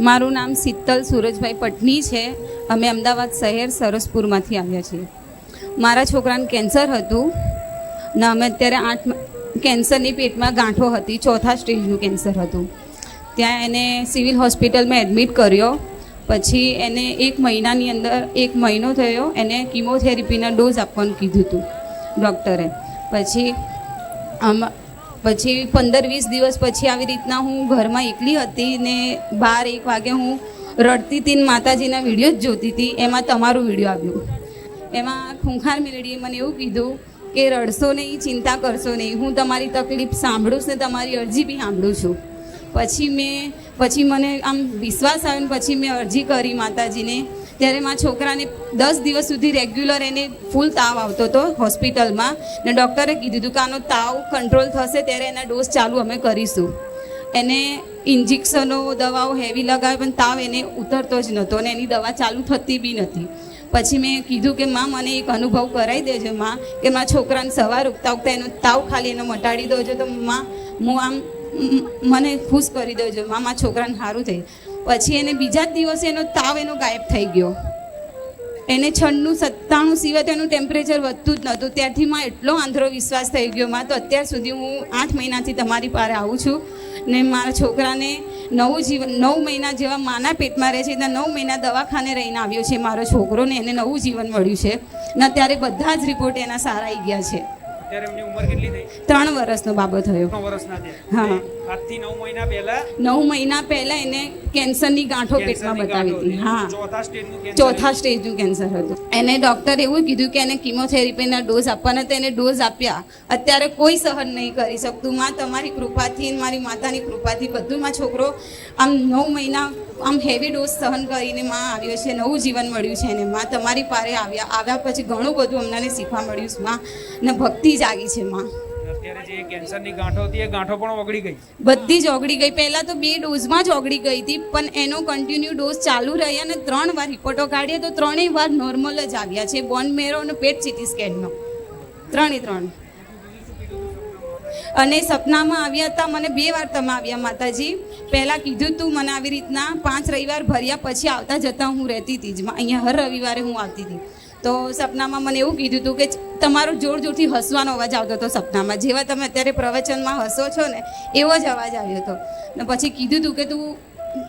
મારું નામ શીતલ સુરજભાઈ પટની છે. અમે અમદાવાદ શહેર સરસપુરમાંથી આવ્યા છીએ. મારા છોકરાને કેન્સર હતું ને અમે અત્યારે કેન્સરની પેટમાં ગાંઠો હતી, 4થા સ્ટેજનું કેન્સર હતું. ત્યાં એને સિવિલ હોસ્પિટલમાં એડમિટ કર્યો. પછી એને 1 મહિનાની અંદર 1 મહિનો થયો, એને કીમોથેરાપીના ડોઝ આપવાનું કીધું હતું ડૉક્ટરે. પછી 15-20 દિવસ પછી આવી રીતના હું ઘરમાં એકલી હતી ને 12-1 વાગે હું રડતી હતી ને માતાજીના વિડીયો જ જોતી હતી. એમાં તમારું વિડીયો આવ્યું. એમાં ખૂંખાર મેલડીએ મને એવું કીધું કે રડશો નહીં, ચિંતા કરશો નહીં, હું તમારી તકલીફ સાંભળું ને તમારી અરજી બી સાંભળું છું. પછી મને આમ વિશ્વાસ આવ્યો ને પછી મેં અરજી કરી માતાજીને. ત્યારે મારા છોકરાને 10 દિવસ સુધી રેગ્યુલર એને ફૂલ તાવ આવતો હતો હોસ્પિટલમાં ને ડૉક્ટરે કીધું હતું કે આનો તાવ કંટ્રોલ થશે ત્યારે એના ડોઝ ચાલુ અમે કરીશું. એને ઇન્જેક્શનો દવાઓ હેવી લગાવી પણ તાવ એને ઉતરતો જ નહોતો અને એની દવા ચાલુ થતી બી નથી. પછી મેં કીધું કે માં મને એક અનુભવ કરાવી દેજો માં, કે મારા છોકરાને સવાર ઉગતા એનો તાવ ખાલી એનો મટાડી દેજો તો માં હું આમ મને ખુશ કરી દેજો માં, મારા છોકરાને સારું થઈ. પછી એને બીજા જ દિવસે એનો તાવ એનો ગાયબ થઈ ગયો. એને 96-97 સિવાય તો એનું ટેમ્પરેચર વધતું જ નહોતું. ત્યારથી માં એટલો આંધળો વિશ્વાસ થઈ ગયો માં. તો અત્યાર સુધી હું 8 મહિનાથી તમારી પાસે આવું છું ને મારા છોકરાને 9 મહિના જેવા માના પેટમાં રહે છે ત્યાં 9 મહિના દવાખાને રહીને આવ્યો છે મારો છોકરો ને એને નવું જીવન મળ્યું છે ને અત્યારે બધા જ રિપોર્ટ એના સારા આવી ગયા છે. અત્યારે એમની ઉંમર કેટલી થઈ? 3 વર્ષનો બાબો થયો. 3 વર્ષના થયા. હા, આજથી 9 મહિના પહેલા 9 મહિના પહેલા એને કેન્સરની ગાંઠો પેટમાં બતાવી હતી. હા, 4થા સ્ટેજનું કેન્સર હતું. એને ડૉક્ટરે એવું કીધું કે એને કીમોથેરાપીના ડોઝ આપવાના, તો એને ડોઝ આપ્યા. અત્યારે કોઈ સહન નહીં કરી શકતું માં. તમારી કૃપાથી મારી માતાની કૃપાથી બધું માં છોકરો આમ 9 મહિના આમ હેવી ડોઝ સહન કરીને માં આવ્યો છે, નવું જીવન મળ્યું છે એને માં. તમારી પાસે આવ્યા પછી ઘણું બધું અમને શીખવા મળ્યું છે માં ને ભક્તિ જાગી છે માં. અત્યારે જે કેન્સરની ગાંઠો હતી એ ગાંઠો પણ ઓગળી ગઈ? બધી જ ઓગળી ગઈ. પહેલાં તો 2 ડોઝમાં જ ઓગળી ગઈ હતી પણ એનો કન્ટિન્યુ ડોઝ ચાલુ રહ્યા અને 3 વાર રિપોર્ટો કાઢીએ તો 3 વાર નોર્મલ જ આવ્યા છે. બોન મેરો અને પેટ સીટી સ્કેનનો 3 અને સપનામાં આવ્યા હતા મને 2 વાર તમે આવ્યા માતાજી. પહેલાં કીધું તું મને આવી રીતના 5 રવિવાર ભર્યા પછી આવતા જતાં હું રહેતી હતી જ અહીંયા. હર રવિવારે હું આવતી હતી. તો સપનામાં મને એવું કીધું હતું કે તમારો જોરથી હસવાનો અવાજ આવતો હતો સપનામાં. જેવા તમે અત્યારે પ્રવચનમાં હસો છો ને એવો જ અવાજ આવ્યો હતો. ને પછી કીધું હતું કે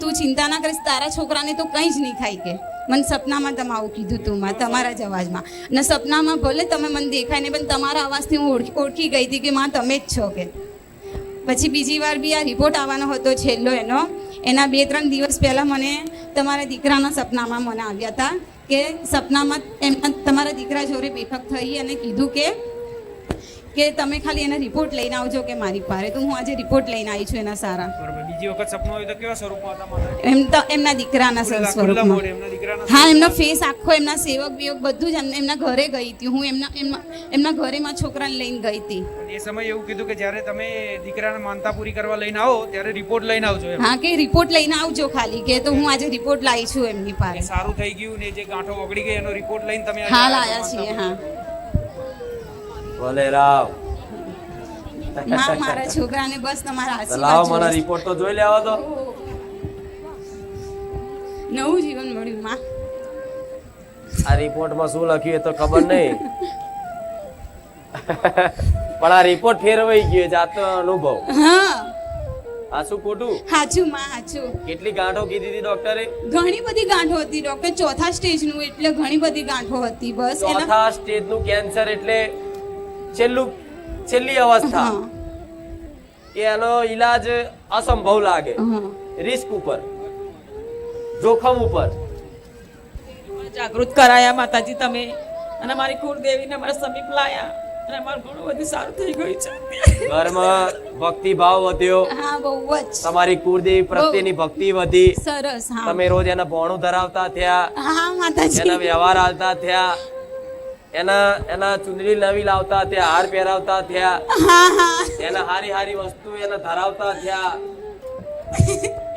તું ચિંતા ના કરીશ, તારા છોકરાને તો કંઈ જ નહીં થાય કે. મને સપનામાં તમે આવું કીધું હતું માં, તમારા જ અવાજમાં. ને સપનામાં ભલે તમે મને દેખાય ને પણ તમારા અવાજથી હું ઓળખી ગઈ હતી કે માં તમે જ છો કે. પછી બીજી વાર બી આ રિપોર્ટ આવવાનો હતો છેલ્લો એના 2-3 દિવસ પહેલાં મને તમારા દીકરાના સપનામાં મને આવ્યા હતા કે સપનામાં તમારા દીકરા જોડે બેઠક થઈ અને કીધું કે તમે ખાલી એના રિપોર્ટ લઈને આવજો કે મારી પાસે. તો હું આજે રિપોર્ટ લઈને આવી છું એના સારા. બીજી વખત સપનું આવ્યું તો કેવા સ્વરૂપમાં હતા? એમના દીકરાના સ્વરૂપમાં. હા, એમનો ફેસ આખો, એમના સેવક વિયોગ બધું જ એમના ઘરે ગઈ હતી. હું એમના ઘરે માં છોકરાને લઈને ગઈ હતી. એ સમયે એવું કીધું કે જ્યારે તમે દીકરાને માનતા પૂરી કરવા લઈને આવો ત્યારે રિપોર્ટ લઈને આવજો. હા, કે રિપોર્ટ લઈને આવજો ખાલી કે. તો હું આજે રિપોર્ટ લાવી છું એમની પાસે. સારું થઈ ગયું ને જે ગાંઠો ઓગળી ગઈ એનો રિપોર્ટ લઈને તમે હાલ આવ્યા છીએ. હા, ભલે રાવ મારા છોકરાને બસ તમારા આશીર્વાદ લાવો, મને રિપોર્ટ તો જોઈ લેવા દો. નવું જીવન મળ્યું માં. આ રિપોર્ટમાં શું લખ્યું એ તો ખબર નહીં પણ આ રિપોર્ટ ફેરવાઈ ગયો જાતનો અનુભવ. હા, આ શું ખોટું? સાચું માં, સાચું. કેટલી ગાંઠો કીધી હતી ડોક્ટરે? ઘણી બધી ગાંઠો હતી ડોક્ટર. 4થા સ્ટેજનું એટલે ઘણી બધી ગાંઠો હતી. બસ 4થા સ્ટેજનું કેન્સર એટલે છેલ્લી અવસ્થા કે એનો ઈલાજ અસંભવ લાગે. રિસ્ક ઉપર, જોખમ ઉપર જાગૃત કરાયા માતાજી તમે અને મારી કુળદેવીને મારા સમીપ લાયા અને અમારું ઘણું બધું સારું થઈ ગયું છે. ઘરમાં ભક્તિ ભાવ વધ્યો. હા, બહુ જ. તમારી કુળદેવી પ્રત્યેની ભક્તિ વધી. સરસ. હા, તમે રોજ એના ભોણું ધરાવતા થયા. હા માતાજી. એના વ્યવહાર હાલતા થયા. એના ચુંદડી નવી લાવતા થયા, હાર પહેરાવતા થયા. એના હારી વસ્તુ એને ધરાવતા થયા.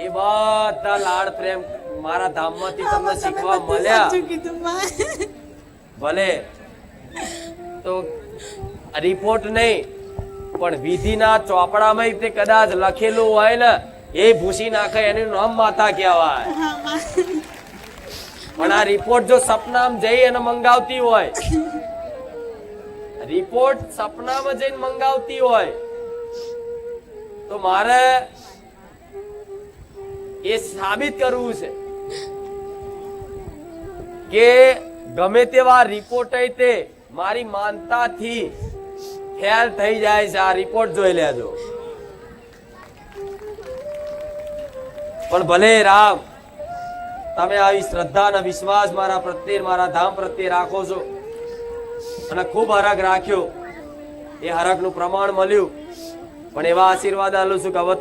એ બધા લાડ પ્રેમ મારા ધામમાંથી તમને શીખવા મળ્યા. ભલે તો રિપોર્ટ નહીં પણ વિધિના ચોપડામાં તે કદાચ લખેલું હોય ને એ ભૂસી નાખે એનું નામ માતા કહેવાય. પણ આ રિપોર્ટ જો સપનામાં જઈ અને મંગાવતી હોય, રિપોર્ટ સપનામાં જઈને મંગાવતી હોય તો મારે એ સાબિત કરવું છે કે ગમે તેવા રિપોર્ટ તે મારી માનતાથી ફેલ થઈ જાય છે. આ રિપોર્ટ જોઈ લેજો. પણ ભલે રામ, તમે આવી શ્રદ્ધા અને વિશ્વાસ મારા પ્રત્યે, મારા ધામ પ્રત્યે રાખો છો અને ખૂબ હરખ રાખ્યો. એ હરખનું પ્રમાણ મળ્યું. પણ એવા આશીર્વાદ આલું છું કે હવે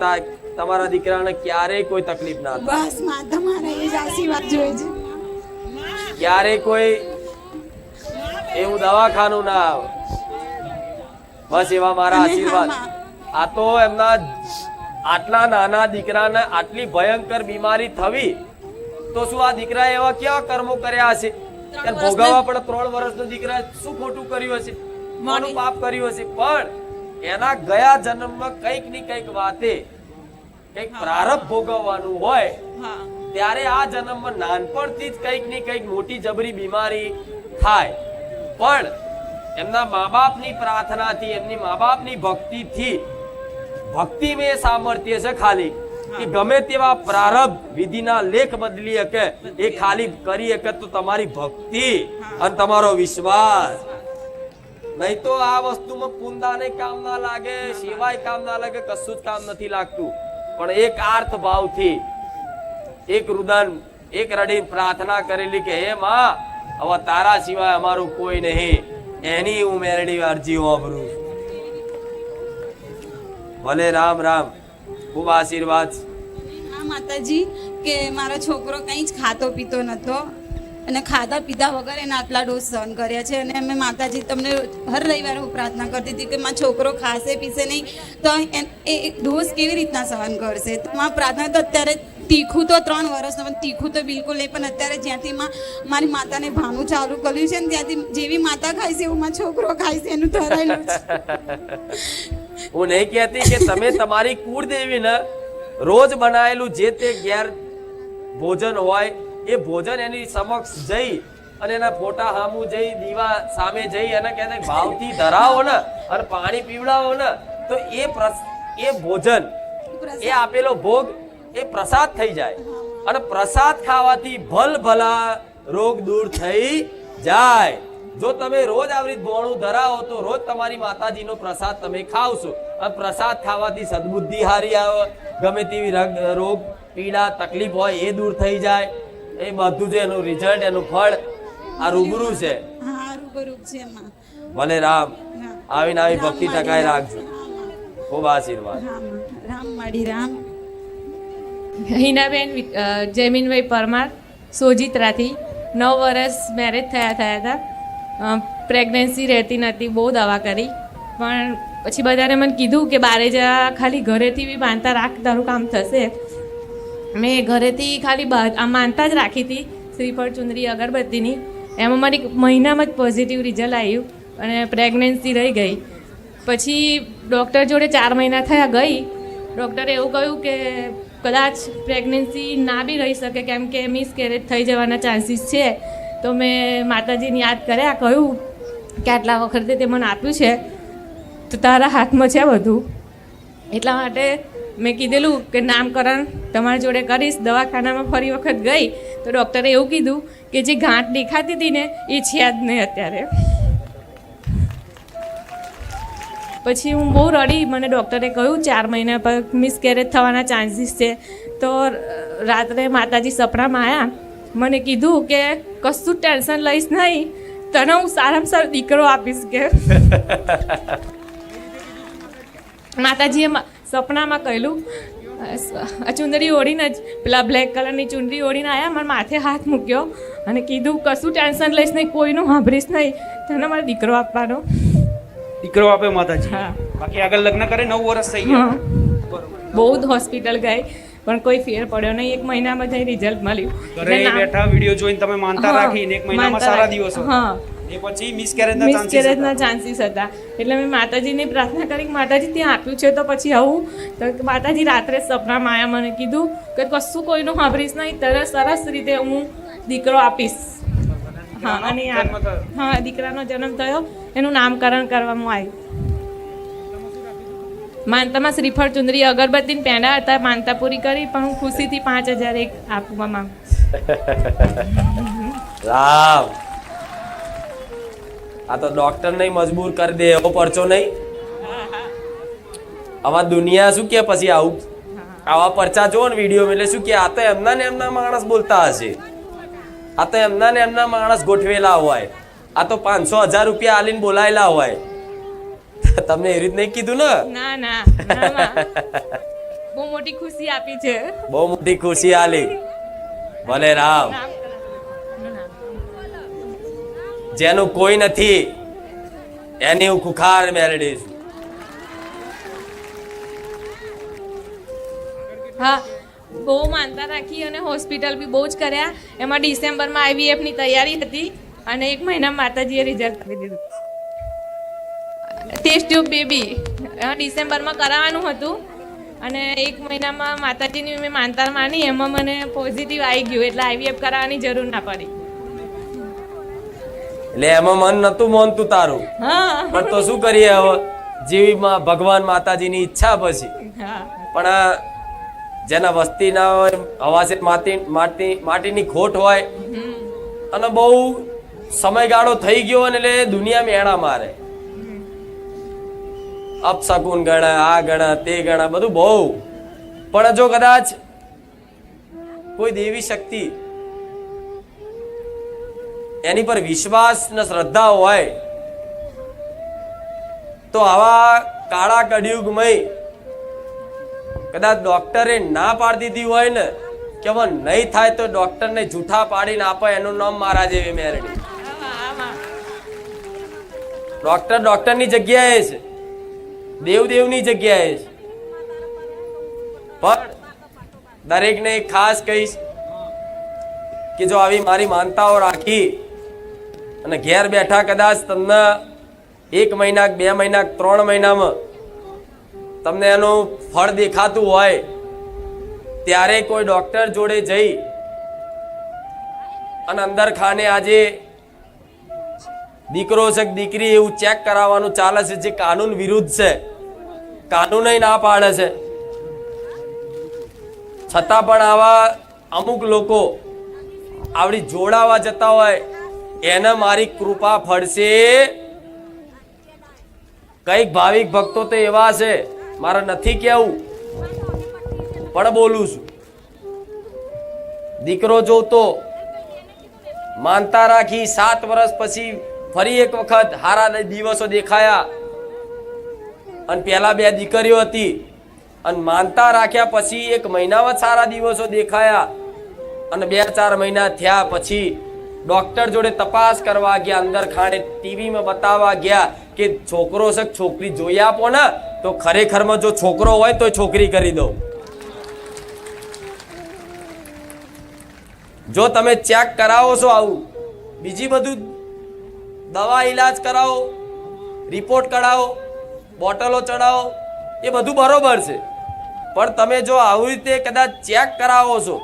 તમારા દીકરાને ક્યારેય કોઈ તકલીફ ના થાય. બસ માં તમારા એ જ આશીર્વાદ જોઈએ છે. ક્યારેય કોઈ એવું દવાખાનું ના આવે. બસ એવા મારા આશીર્વાદ. આ તો એમના આટલા નાના દીકરાને આટલી ભયંકર બીમારી થવી તો શું આ દીકરાએ એવા કેવા કર્મો કર્યા હશે? ભોગવવા પણ 3 વર્ષનો દીકરા શું ખોટું કર્યું હશે, મોનું પાપ કર્યું હશે? પણ એના ગયા જન્મમાં કંઈક ની કંઈક વાતે કંઈક પ્રારબ્ધ ભોગવવાનું હોય ત્યારે આ જન્મમાં નાનપણથી જ કંઈક ની કંઈક મોટી જબરી બીમારી થાય. પણ એમના મા બાપની પ્રાર્થનાથી, એમની મા બાપની ભક્તિથી, ભક્તિ મેં સામર્થ્ય છે ખાલી કે ગમે તેવા પ્રારબ્ધ વિધિના લેખ બદલી શકે, એ ખાલી કરી શકે તો તમારી ભક્તિ અને તમારો વિશ્વાસ. નહીં તો આ વસ્તુમાં પુંદાને કામ ના લાગે, સેવાય કામ ના લાગે, કશું જ કામ નથી લાગતું. પણ એક આર્થ ભાવથી, એક રુદન, એક રડી પ્રાર્થના કરેલી કે હે માં, હવે તારા સિવાય અમારું કોઈ નહીં, એની હું મેરડી અરજી વાપરું. ભલે રામ રામ, ખૂબ આશીર્વાદ. હા માતાજી, કે મારો છોકરો કંઈ જ ખાતો પીતો નતો અને ખાધા પીધા વગર એને આટલા ડોઝ સહન કર્યા છે. અને અમે માતાજી તમને હર રવિવારે હું પ્રાર્થના કરતી હતી કે મારો છોકરો ખાશે પીશે નહીં તો એ ડોઝ કેવી રીતના સહન કરશે. તો મારી પ્રાર્થના તો અત્યારે તીખું તો 3 વર્ષનો, પણ તીખું તો બિલકુલ નહીં. પણ અત્યારે જ્યાંથી મારી માતાને ભાનું ચાલુ કર્યું છે ને ત્યાંથી જેવી માતા ખાય છે એવું મારો છોકરો ખાય છે, એનું ધરાયેલું છે. હું નહીં કહેતી કે તમે તમારી કુળદેવીને રોજ બનાવેલું જે તે ઘેર ભોજન હોય એ ભોજન એની સમક્ષ જઈ અને એના ફોટા સામું જઈ, દીવા સામે જઈ અને કહે ભાવથી ધરાવો ને અને પાણી પીવડાવો ને તો એ ભોજન, એ આપેલો ભોગ એ પ્રસાદ થઈ જાય. અને પ્રસાદ ખાવાથી ભલ ભલા રોગ દૂર થઈ જાય. જો તમે રોજ આવી ભોણું ધરાવો તો રોજ તમારી માતાજીનો પ્રસાદ તમે ખાવશો. અને પ્રસાદ ખાવાથી સદબુદ્ધિ હારી આવે, ગમે તેવી રોગ પીડા તકલીફ હોય એ દૂર થઈ જાય. એ બધું જ એનું રિઝલ્ટ, એનું ફળ આ રૂબરૂ છે. ભલે રામ, આવીને આવી ભક્તિ ટકાઈ રાખજો. ખૂબ આશીર્વાદ. રામ માડી રામ. હિનાબેન જયમીનભાઈ પરમાર, સોજિત્રાથી. 9 વર્ષ મેરેજ થયા હતા. પ્રેગ્નન્સી રહેતી નથી, બહુ દવા કરી. પણ પછી બધાને મને કીધું કે બારે જા, ખાલી ઘરેથી બી માનતા રાખ, તારું કામ થશે. મેં ઘરેથી ખાલી માનતા જ રાખી હતી, શ્રીફળ, ચુંદરી, અગરબત્તીની. એમાં મારી મહિનામાં જ પોઝિટિવ રિઝલ્ટ આવ્યું અને પ્રેગ્નન્સી રહી ગઈ. પછી ડૉક્ટર જોડે 4 મહિના થયા ગઈ. ડૉક્ટરે એવું કહ્યું કે કદાચ પ્રેગ્નન્સી ના બી રહી શકે, કેમ કે મિસકેરેજ થઈ જવાના ચાન્સીસ છે. તો મેં માતાજીને યાદ કર્યા, કહ્યું કે આટલા વખતે તે મને આપ્યું છે તો તારા હાથમાં છે બધું. એટલા માટે મેં કીધેલું કે નામકરણ તમારા જોડે કરીશ. દવાખાનામાં ફરી વખત ગઈ તો ડૉક્ટરે એવું કીધું કે જે ગાંઠ દેખાતી હતી ને એ છે જ નહીં અત્યારે. પછી હું બહુ રડી. મને ડૉક્ટરે કહ્યું 4 મહિના પર મિસકેરેજ થવાના ચાન્સીસ છે. તો રાત્રે માતાજી સપનામાં આવ્યા, મને કીધું કે કશું ટેન્શન લઈશ નહીં, તને હું સારામાં સારો દીકરો આપીશ. કે માતાજીએ સપનામાં કહેલું. ચુંદડી ઓળીને જ, પેલા બ્લેક કલરની ચુંદડી ઓળીને આવ્યા, મારા માથે હાથ મૂક્યો અને કીધું કશું ટેન્શન લઈશ નહીં, કોઈનું સાંભળીશ નહીં, તને મારો દીકરો આપવાનો. દીકરો આપ્યો માતાજી. બાકી આગળ લગ્ન કરે 9 વર્ષ થઈ ગયા. બહુ જ હોસ્પિટલ ગઈ પણ કોઈ ફેર પડ્યો નહીં. 1 મહિનામાં જઈ રિઝલ્ટ મળ્યું. ઘરે બેઠા વિડીયો જોઈને તમે માનતા રાખીને 1 મહિનામાં સારા દિવસો. હા, એ પછી મિસકેરેજના મિસકેરેજના ચાન્સીસ હતા. એટલે મેં માતાજીને પ્રાર્થના કરી કે માતાજી ત્યાં આપ્યું છે તો પછી આવું. તો માતાજી રાત્રે સપનામાં આયા, મને કીધું કે કશું કોઈનું સાંભળીશ નહીં, તને સરસ રીતે હું દીકરો આપીશ. હા, અને હા, દીકરાનો જન્મ થયો, એનું નામકરણ કરવામાં આવ્યું. માનતામાં શ્રીફળ, ચુંદરી, અગરબત્તી ને પેંડા હતા, માનતા પૂરી કરી, પણ હું ખુશીથી 5,000 આપવા માંગુ. રામ, આ તો ડોક્ટર નહીં મજબૂર કરી દે એવો પરચો નહીં. આવા દુનિયા શું કે પછી આવું આવા પરચા જો ને વિડીયો એટલે શું કે આ તો એમના ને એમના માણસ બોલતા હશે, આ તો એમના ને એમના માણસ ગોઠવેલા હોય, આ તો 500,000 રૂપિયા આલીને બોલાયેલા હોય. તમને એ રીત નહીં કીધું ને? ના ના ના, બહુ મોટી ખુશી આપી છે. બહુ મોટી ખુશી આલી. ભલે રામ. જેનું કોઈ નથી એની હું ખુખાર મેળવીશ. હા, બહુ માનતા રાખી અને હોસ્પિટલ બી બહુ જ કર્યા. એમાં ડિસેમ્બરમાં IVF ની તૈયારી હતી અને 1 મહિના માતાજીએ રિઝલ્ટ આપી દીધું. ટેસ્ટ ટ્યુબ બેબી ડિસેમ્બરમાં કરાવવાનું હતું અને 1 મહિનામાં માતાજીની મેં માનતા માની, એમાં મને પોઝિટિવ આવી ગયું, એટલે IVF કરાવવાની જરૂર ના પડી. એટલે એમાં મન નતું મોનતું તારું. હા પણ તો શું કરીએ હવે, જેવી ભગવાન માતાજીની ઈચ્છા પછી. હા, પણ જેના વસ્તી ના હોય, હવાસે માટીની ખોટ હોય અને બહુ સમયગાળો થઈ ગયો અને એટલે દુનિયા મેળા મારે, અપશકુન ગણા, આ ગણા, તે ગણા, બધું બહુ. પણ જો કદાચ કોઈ દેવી શક્તિ એની પર વિશ્વાસ ને શ્રદ્ધા હોય તો આવા કાળા કળિયુગમય કદાચ ડોક્ટરે ના પાડી દીધી હોય ને કે હવે નહીં થાય તો ડોક્ટરને જૂઠા પાડીને આપે, એનું નામ મારા જેવી મેરડી. ડોક્ટર ડોક્ટરની જગ્યાએ છે, દેવદેવની જગ્યાએ છે. પણ દરેકને એક ખાસ કહીશ કે જો આવી મારી માનતાઓ રાખી અને ઘેર બેઠા કદાચ તમને 1 મહિના, 2 મહિના, 3 મહિનામાં તમને એનું ફળ દેખાતું હોય ત્યારે કોઈ ડોક્ટર જોડે જઈ અને અંદર ખાને આજે દીકરો છે કે દીકરી એવું ચેક કરાવવાનું ચાલે છે, જે કાનૂન વિરુદ્ધ છે, કાનૂન ના પાડે છે. છતાં પણ આવા અમુક લોકો આવડી જોડાવા જતા હોય એને મારી કૃપા ફળશે. કઈક ભાવિક ભક્તો તો એવા છે, મારે નથી કેવું પણ બોલું છું. દીકરો જોતો માનતા રાખી 7 વર્ષ પછી ફરી એક વખત હારા દિવસો દેખાયા અને પેલા 2 દીકરીઓ હતી અને માનતા રાખ્યા પછી 1 મહિનામાં સારા દિવસો દેખાયા અને 2-4 મહિના થયા પછી ડોક્ટર જોડે તપાસ કરવા ગયા, અંદર ખાણે ટીવીમાં બતાવવા ગયા કે છોકરો છે છોકરી જોઈ આપો ને, તો ખરેખરમાં જો છોકરો હોય તો છોકરી કરી દો. જો તમે ચેક કરાવો છો આવું, બીજી બધું દવા ઈલાજ કરાવો, રિપોર્ટ કઢાવો, બોટલો ચડાવો, એ બધું બરોબર છે. પણ તમે જો આવી રીતે કદાચ ચેક કરાવો છો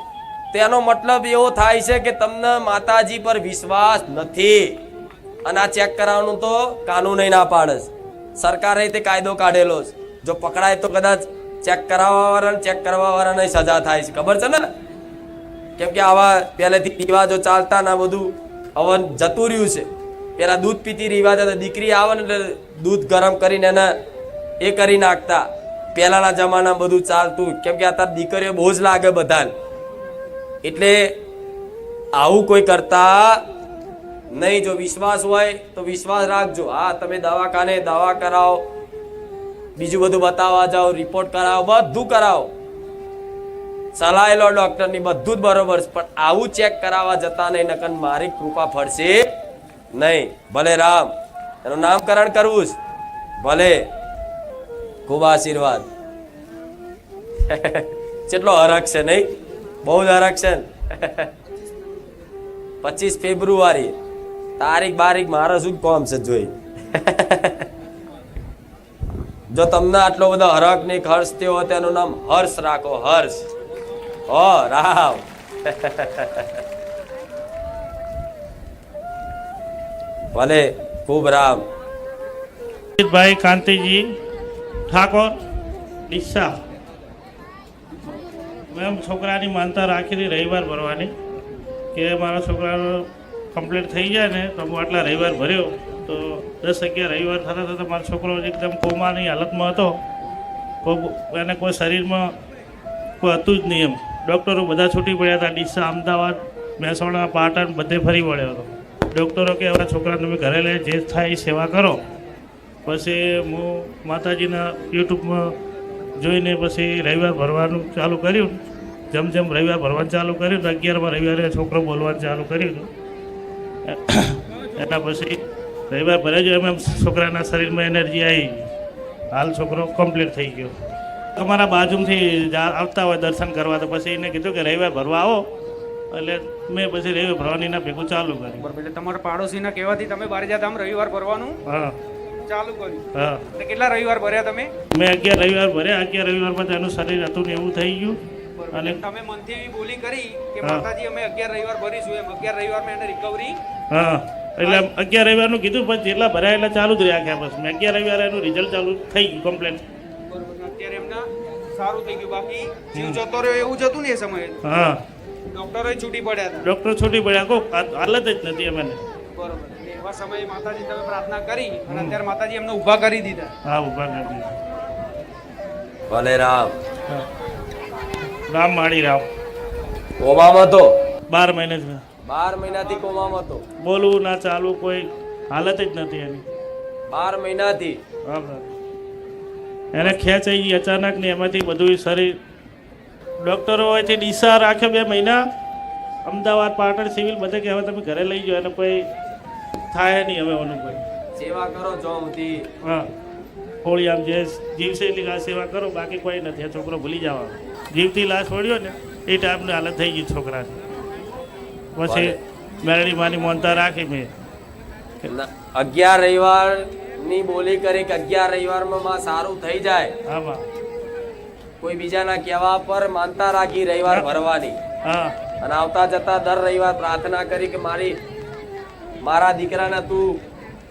તેનો મતલબ એવો થાય છે કે તમને માતાજી પર વિશ્વાસ નથી. અને આ ચેક કરાવવાનું તો કાનૂન ના પાડે છે, સરકારે તે કાયદો કાઢેલો છે. જો પકડાય તો કદાચ ચેક કરાવવા વાળા, ચેક કરવા વાળાને સજા થાય છે, ખબર છે ને? કેમ કે આવા પહેલેથી રિવાજો ચાલતા ના બધું હવે જતું રહ્યું છે. પેલા દૂધ પીતી રિવાજ હતા, દીકરી આવે ને એટલે દૂધ ગરમ કરીને એને એ કરી નાખતા. પહેલાના જમાનામાં બધું ચાલતું, કેમ કે અત્યારે દીકરીઓ બહુ જ લાગે બધાને. એટલે આવું કોઈ કરતા નહીં. જો વિશ્વાસ હોય તો વિશ્વાસ રાખજો. હા, તમે દવાખાને દવા કરાવો, બીજું બધું બતાવવા જાઓ, રિપોર્ટ કરાવો, બધું કરાવો, સલાહ લો ડોક્ટરની, બધું જ બરોબર છે. પણ આવું ચેક કરાવવા જતા નહીં, નકર મારી કૃપા ફળશે નહીં. ભલે રામ, એનું નામકરણ કરવું છે, ભલે. ખૂબ આશીર્વાદ. કેટલો હરખ છે નહીં? બહુ જ હરખ છે. 25 ફેબ્રુઆરી તારીખ બારીખ મારે શું કોમ છે જોઈ. જો તમને આટલો બધો હરખ ને હર્ષ થયો હોય તેનું નામ હર્ષ રાખો. હર્ષ. ઓ રામ. ભલે ખૂબ રામ. ભાઈ કાંતિજી ઠાકોર ડીસા. મેં છોકરાની માનતા રાખી હતી રવિવાર ભરવાની, કે મારા છોકરાનો કમ્પ્લીટ થઈ જાય ને તો હું આટલા રવિવાર ભર્યો તો 10-11 રવિવાર થતા થતાં મારો છોકરો એકદમ કોમાની હાલતમાં હતો. એને કોઈ શરીરમાં કોઈ હતું જ નહીં એમ. ડૉક્ટરો બધા છૂટી પડ્યા હતા. ડીસા, અમદાવાદ, મહેસાણા, પાટણ બધે ફરી વળ્યો હતો. ડૉક્ટરો કે હવે છોકરાને તમે ઘરે લઈ જે થાય એ સેવા કરો. પછી હું માતાજીના યુટ્યુબમાં જોઈને પછી રવિવાર ભરવાનું ચાલુ કર્યું. જેમ જેમ રવિવાર ભરવાનું ચાલુ કર્યું તો 11મા રવિવારે છોકરો બોલવાનું ચાલુ કર્યું હતું. એના પછી રવિવાર ભરે જો એમ છોકરાના શરીરમાં એનર્જી આવી. હાલ છોકરો કમ્પ્લીટ થઈ ગયો. અમારા બાજુથી આવતા હોય દર્શન કરવા તો પછી એને કીધું કે રવિવાર ભરવા આવો, એટલે મેં પછી રવિવાર ભરવાની ના ભેગું ચાલુ કર્યું. બરાબર. એટલે તમારા પાડોશીના કહેવાથી તમે બારેજાધામ રવિવાર ભરવાનું હા ચાલુ કર્યું. હા. એટલે કેટલા રવિવાર ભર્યા તમે? મેં 11 રવિવાર ભર્યા. 11 રવિવારમાં તો એનું શરીર હતું ને એવું થઈ ગયું. અને અને તમે મનથી એવી બોલી કરી કે હા. માતાજી અમે 11 રવિવાર ભરીશું, એમ 11 રવિવારમાં એને રિકવરી. હા, એટલે 11 રવિવારનું કીધું, પણ જેટલા ભરાય એટલા ચાલુ જ રાખ્યા. બસ મેં 11 રવિવારે એનું રિઝલ્ટ ચાલુ થઈ ગયું કમ્પ્લેન. બરોબર. અત્યારે એમના સારું થઈ ગયું. બાકી જીવ જતો રહ્યો એવું જ હતું ને એ સમયે. હા, ડોક્ટરો છૂટી પડ્યા હતા. ડૉક્ટર છૂટી પડ્યા. હાલત જ નથી એમને. બરોબર. એટલે એવા સમયે માતાજી તમે પ્રાર્થના કરી અને અત્યારે માતાજી એમને ઊભા કરી દીધા. હા, ઊભા કરી દીધા. ભલે રામ. હા. રામ માળી રામ. કોમામાં તો 12 મહિને જ 12 મહિનાથી કોમામાં તો બોલવું ના ચાલવું કોઈ હાલત જ નથી એની. 12 મહિનાથી. હા બરાબર. એને ખેંચાઈ ગઈ અચાનક ને એમાંથી બધું શરીર. ડૉક્ટરો હોયથી ડીસા રાખ્યો 2 મહિના. અમદાવાદ, પાટણ, સિવિલ બધે કે હવે તમે ઘરે લઈ જાઓ, એને કોઈ થાય નહીં હવે ઓનું કોઈ. સેવા કરો જોમથી. હા, હોળી આમ જે જીવશે એટલી આ સેવા કરો, બાકી કોઈ નથી. આ છોકરો ભૂલી જવાનો. જીવથી લાશ વળ્યો ને એ ટાઈપની હાલત થઈ ગઈ છોકરાની. પછી મેરડી માની મોનતા રાખી મેં. 11 રવિવાર ની બોલી કરી કે 11 રવિવારમાં માં સારું થઈ જાય. આમાં કોઈ બીજાના કહેવા પર માનતા રાખી રવિવાર ભરવાની. હા અને આવતા જતા દર રવિવાર પ્રાર્થના કરી કે મારા દીકરાને તું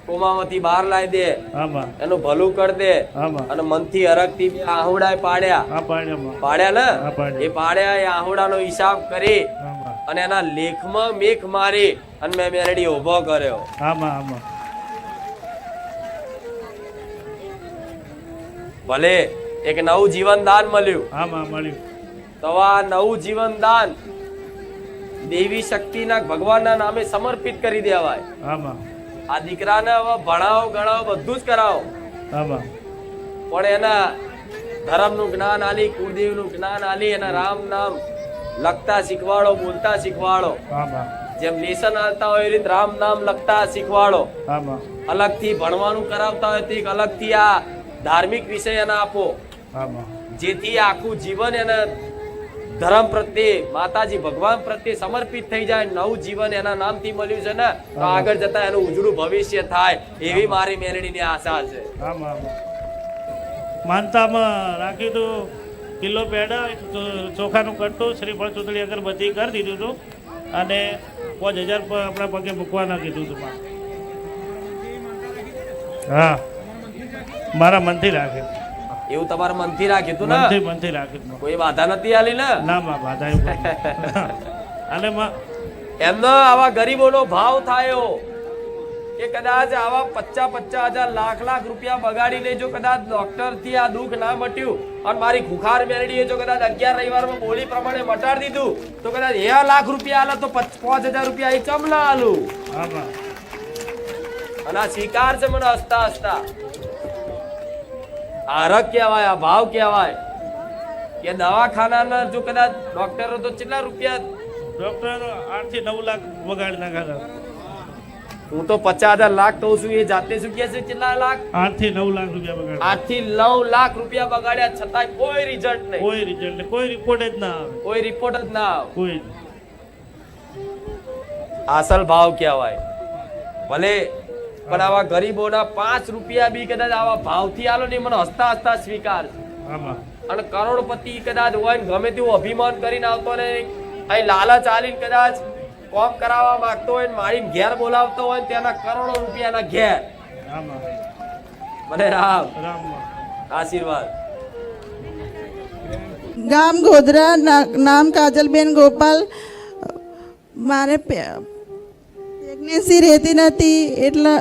કોમામાંથી બહાર લાવી દે, આમાં એનું ભલું કર દે. આમાં અને મનથી હરખથી 2 આહુડા પાડ્યા. આ પાડ્યામાં પાડ્યા ને હા, પાડ્યા. એ પાડ્યા. એ આહુડાનો હિસાબ કરી આમાં અને એના લેખમાં મેખ મારી અને મેં મેરડી ઉભો કર્યો. આમાં આમાં ભલે એક નવું જીવન દાન મળ્યું. આમાં મળ્યું. તો આ નવું જીવન દાન દેવી શક્તિના ભગવાનના નામે સમર્પિત કરી દેવાય. આમાં આ દીકરાને હવે ભણાવો ગણાવો બધું જ કરાવો, આમાં પણ એના ધર્મનું જ્ઞાન આલી, કુળદેવનું જ્ઞાન આલી, એના રામ નામ લખતા શીખવાડો, બોલતા શીખવાડો. આમાં જેમ લેસન આવતા હોય એ રીતે રામ નામ લખતા શીખવાડો. આમાં અલગથી ભણવાનું કરાવતા હોય તો એક અલગથી આ ધાર્મિક વિષય એને આપો, આમાં જેથી આખું જીવન એને ધર્મ પ્રત્યે, માતાજી ભગવાન પ્રત્યે સમર્પિત થઈ જાય. નવું જીવન એના નામથી મળ્યું છે ને, તો આગળ જતા એનું ઉજળું ભવિષ્ય થાય એવી મારી મેલડીની આશા છે. આમાં આમાં માનતામાં રાખ્યું હતું કિલો પેડા, ચોખાનું કટ્ટું, શ્રીફળ, ચૂંદડી, અગરબત્તી કરી દીધું હતું અને 5000 આપણા પગે મૂકવાના કીધું હતું. હા, મારા મનથી રાખ્યું. એવું તમારા મનથી રાખ્યું હતું ને? મનથી રાખ્યું. કોઈ બાધા નથી આલી ને? ના માં બાધા એવું અને એમનો આવા ગરીબોનો ભાવ થાયો કે કદાચ આવા 50,000 લાખ રૂપિયા બગાડીને જો કદાચ ડોક્ટર થી આ દુઃખ ના મટ્યું અને મારી ખુખાર મેરડીએ જો કદાચ 11 રવિવારમાં બોલી પ્રમાણે મટાડી દીધું તો કદાચ 1 લાખ રૂપિયા આલે તો 5,000 રૂપિયા એ ચમલા આલું. આમાં અને આ સ્વીકાર છે મને હસતા હસતા. આરક કહેવાય, આ ભાવ કહેવાય કે દવાખાનાના જો કદાચ ડોક્ટરો તો કેટલા રૂપિયા, ડોક્ટર 8 થી 9 લાખ બગાડી નાખ્યા. હું તો 50,000 લાખ કહું છું, એ જાતે શું કહે છે કેટલા લાખ? 8 થી 9 લાખ રૂપિયા બગાડ્યા. 8 થી 9 લાખ રૂપિયા બગાડ્યા છતાંય કોઈ રિઝલ્ટ નહીં, કોઈ રિઝલ્ટ નહીં, કોઈ રિપોર્ટ જ ના આવે, કોઈ રિપોર્ટ જ ના આવે. કોઈ. અસલ ભાવ કહેવાય. ભલે પણ આવા ગરીબોના 5 રૂપિયા બી કદાચ આવા ભાવથી આલો ને મને હસતા હસતા સ્વીકાર આમાં અને કરોડપતિ કદાચ હોય ને ગમે તેવું અભિમાન કરીને આવતો ને અહીં લાલચ આલીને કદાચ કોમ કરાવવા માંગતો હોય ને મારીને ઘેર બોલાવતો હોય ને તેના કરોડો રૂપિયાના ઘેર આમાં મને રામ રામમાં આશીર્વાદ. ગામ ગોધરા નામ કાજલબેન ગોપાલ. મારે પ્રેગ્નન્સી રહેતી નથી એટલે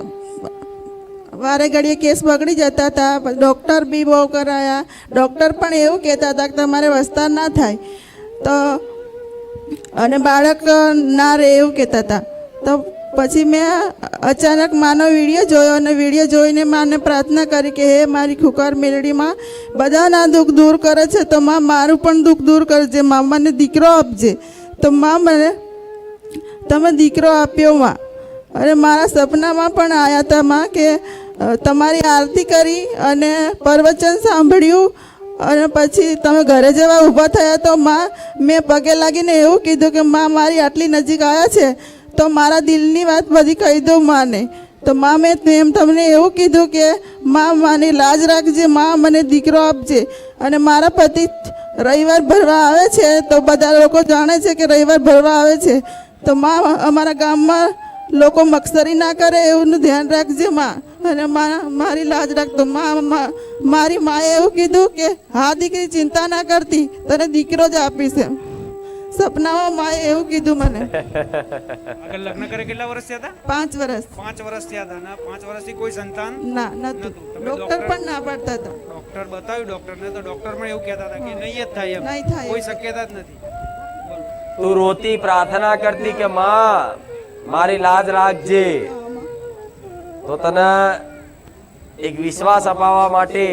વારે ઘડીએ કેસ બગડી જતા હતા. ડૉક્ટર બી બહુ કરાયા. ડૉક્ટર પણ એવું કહેતા હતા કે તમારે વિસ્તાર ના થાય તો અને બાળક ના રહે એવું કહેતા હતા. તો પછી મેં અચાનક માનો વિડીયો જોયો અને વિડીયો જોઈને માને પ્રાર્થના કરી કે હે મારી ખુખાર મેલડીમાં બધાના દુઃખ દૂર કરે છે તો માં મારું પણ દુઃખ દૂર કરજે. માં મને દીકરો આપજે. તો માં મને તમે દીકરો આપ્યો માં. અને મારા સપનામાં પણ આવ્યા હતા માં કે તમારી આરતી કરી અને પ્રવચન સાંભળ્યું અને પછી તમે ઘરે જવા ઊભા થયા તો માં મેં પગે લાગીને એવું કીધું કે માં મારી આટલી નજીક આવ્યા છે તો મારા દિલની વાત બધી કહી દઉં માને. તો માં મેં તમને એવું કીધું કે માં માની લાજ રાખજે, માં મને દીકરો આપજે. અને મારા પતિ રવિવાર ભરવા આવે છે તો બધા લોકો જાણે છે કે રવિવાર ભરવા આવે છે. તો માં અમારા ગામમાં લોકો મક્ષરી ના કરે એવું ધ્યાન રાખજે માં. અને મારી લાજ રાખતો. મારી માએ એવું કીધું કે હા દીકરી ચિંતા ના કરતી, તને દીકરો જ આપીશ એમ. સપનામાં માએ એવું કીધું મને. આગળ લગ્ન કરે કેટલા વર્ષ થયા હતા? 5 વર્ષ 5 વર્ષ થયા હતા. અને 5 વર્ષથી કોઈ સંતાન ના નતું. ડૉક્ટર પણ ના પાડતા હતા. ડોક્ટર બતાવ્યું ડોક્ટરને તો ડોક્ટર પણ એવું કહેતા હતા કે નહીં જ થાય નહીં એમ, થાય. કોઈ શક્યતા જ નથી. તું રોતી પ્રાર્થના કરતી કે માં મારી લાજ રાખજે, તો તને એક વિશ્વાસ અપાવવા માટે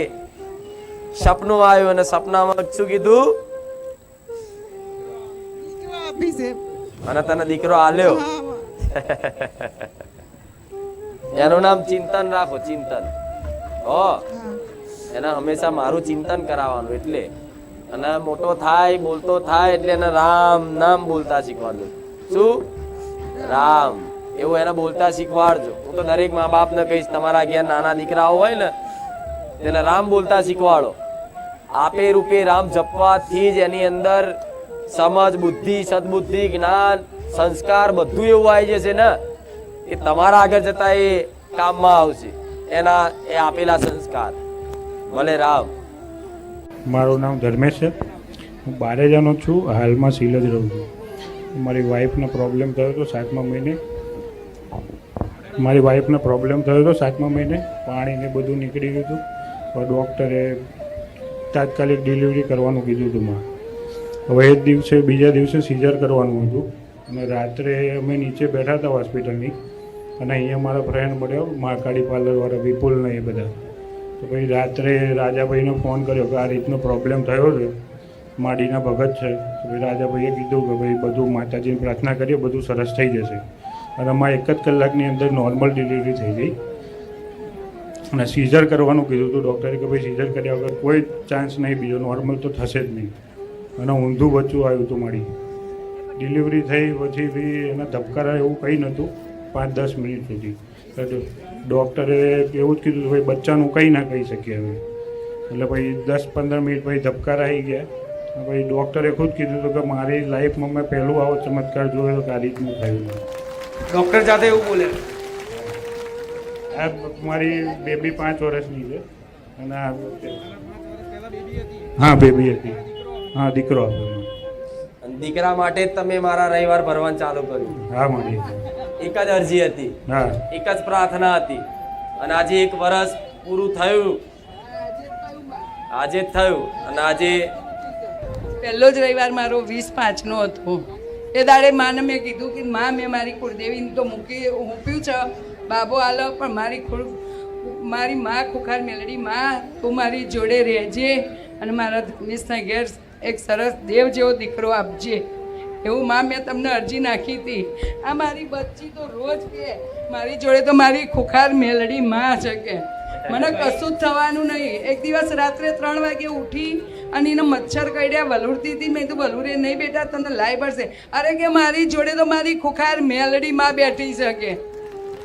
સપનું આવ્યું અને સપનામાં શું કીધું દીકરો આપીશ એમ. અને તને દીકરો આલ્યો. હા માં. એનું નામ ચિંતન રાખો, ચિંતન. હો એના હંમેશા મારું ચિંતન કરાવવાનું. એટલે અને મોટો થાય બોલતો થાય એટલે એને રામ નામ બોલતા શીખવાડજો. શું? રામ એવું એને બોલતા શીખવાડજો. હું તો દરેક મા બાપને કહીશ તમારા ઘેર નાના દીકરાઓ હોય ને તેને રામ બોલતા શીખવાડો. આપે રૂપે રામ જપવાથી જ એની અંદર સમજ, બુદ્ધિ, સદબુદ્ધિ, જ્ઞાન, સંસ્કાર બધું એવું આવી જશે ને કે તમારા આગળ જતા એ કામમાં આવશે. એના એ આપેલા સંસ્કાર. ભલે રામ. મારું નામ ધર્મેશ છે. હું બારેજાનો છું. હાલમાં સિલજ રહું છું. મારી વાઈફને પ્રોબ્લેમ થયો હતો 7મા મહિને. પાણીને બધું નીકળી ગયું હતું. તો ડૉક્ટરે તાત્કાલિક ડિલિવરી કરવાનું કીધું હતું માં. હવે એ જ દિવસે બીજા દિવસે સીઝર કરવાનું હતું. અને રાત્રે અમે નીચે બેઠા હતા હોસ્પિટલની અને અહીંયા મારા ફ્રેન્ડ મળ્યો મહાકાળી પાર્લરવાળા વિપુલને એ બધા. તો પછી રાત્રે રાજાભાઈને ફોન કર્યો કે આ રીતનો પ્રોબ્લેમ થયો છે, માડીના ભગત છે. તો ભાઈ રાજાભાઈએ કીધું કે ભાઈ બધું માતાજીની પ્રાર્થના કરીએ બધું સરસ થઈ જશે. અને અમારે 1 જ કલાકની અંદર નોર્મલ ડિલિવરી થઈ ગઈ. અને સીઝર કરવાનું કીધું હતું ડૉક્ટરે કે ભાઈ સીઝર કર્યા વગર કોઈ ચાન્સ નહીં, બીજો નોર્મલ તો થશે જ નહીં. અને ઊંધું બચ્ચું આવ્યું હતું મારી. ડિલિવરી થઈ પછી બી એના ધબકારા એવું કંઈ નહોતું 5-10 મિનિટ સુધી. ડૉક્ટરે એવું જ કીધું ભાઈ બચ્ચાનું કંઈ ના કહી શકીએ હવે. એટલે પછી 10-15 મિનિટ પછી ધબકારા આવી ગયા. પછી ડૉક્ટરે ખુદ કીધું હતું કે મારી લાઈફમાં મેં પહેલું આવો ચમત્કાર જોયો કે આ રીતનું થયું. ડોક્ટર જાતે એવું બોલે. આ મારી બેબી 5 વર્ષની છે. અને આ હા બેબી હતી. હા દીકરો હતો. અને દીકરા માટે જ તમે મારા રવિવાર ભરવાનું ચાલુ કર્યું. હા મારી એક જ અરજી હતી, હા એક જ પ્રાર્થના હતી. અને આજે 1 વર્ષ પૂરું થયું. આજે જ થયું. અને આજે પહેલો જ રવિવાર મારો 20/5નો હતો. એ દાડે માને મેં કીધું કે માં મેં મારી કુળદેવીને તો મૂક્યું છે બાબો આલો, પણ મારી માં ખુખાર મેલડી માં તું મારી જોડે રહેજે અને મારા ધર્મેશના ઘેર એક સરસ દેવ જેવો દીકરો આપજે. એવું માં મેં તમને અરજી નાખી હતી. આ મારી બચ્ચી તો રોજ કે મારી જોડે તો મારી ખુખાર મેલડી માં છે કે મને કશું જ થવાનું નહીં. એક દિવસ રાત્રે 3 વાગે ઉઠી અને એને મચ્છર કરડ્યા, વલુરતી હતી. મેં તો વલુરે નહીં બેટા તને લાઈ પડશે. અરે કે મારી જોડે તો મારી ખુખાર મેલડી માં બેઠી છે કે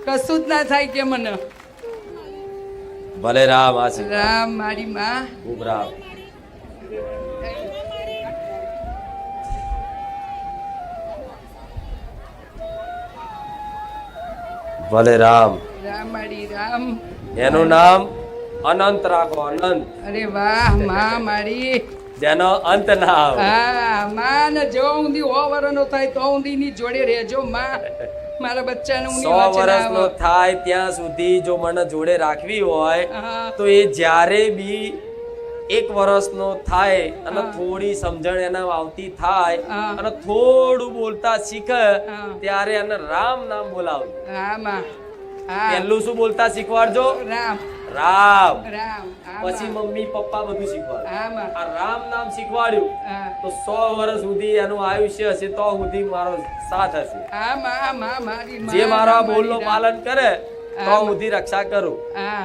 કશું જ ના થાય કે મને ભલે રામ આશીર્વાદ. રામ મારી માં ખૂબ રામ. ભલે રામ. રામ મારી રામ. એનું નામ અનંત રાખો, અનંત, અરે વાહ માં મારી. જેનો અંત ના આવે. હા માં ને જો ઊંધી 100 વર્ષનો થાય તો ઊંધી ની જોડે રહેજો માં. મારા બચ્ચાને ઊંધી 100 વાંચે ના વર્ષનો આવે. થાય ત્યાં સુધી જો મને જોડે રાખવી હોય હા. તો એ જ્યારે બી 1 વર્ષનો થાય અને થોડી સમજણ એને આવતી થાય હા. અને થોડું બોલતા શીખે હા. ત્યારે એને રામ નામ બોલાવજો. હા માં. હા પહેલું શું બોલતા શીખવાડજો? રામ રામ. રામ. હા પછી માં. મમ્મી પપ્પા બધું શીખવાડે. હા માં. આ રામ નામ શીખવાડ્યું હા. તો 100 વર્ષ સુધી એનું આયુષ્ય હશે તો સુધી મારો સાથ હશે. હા માં મારી માં. જે મારા મારી બોલનું રામ. પાલન કરે તો હા. સુધી રક્ષા કરું. હા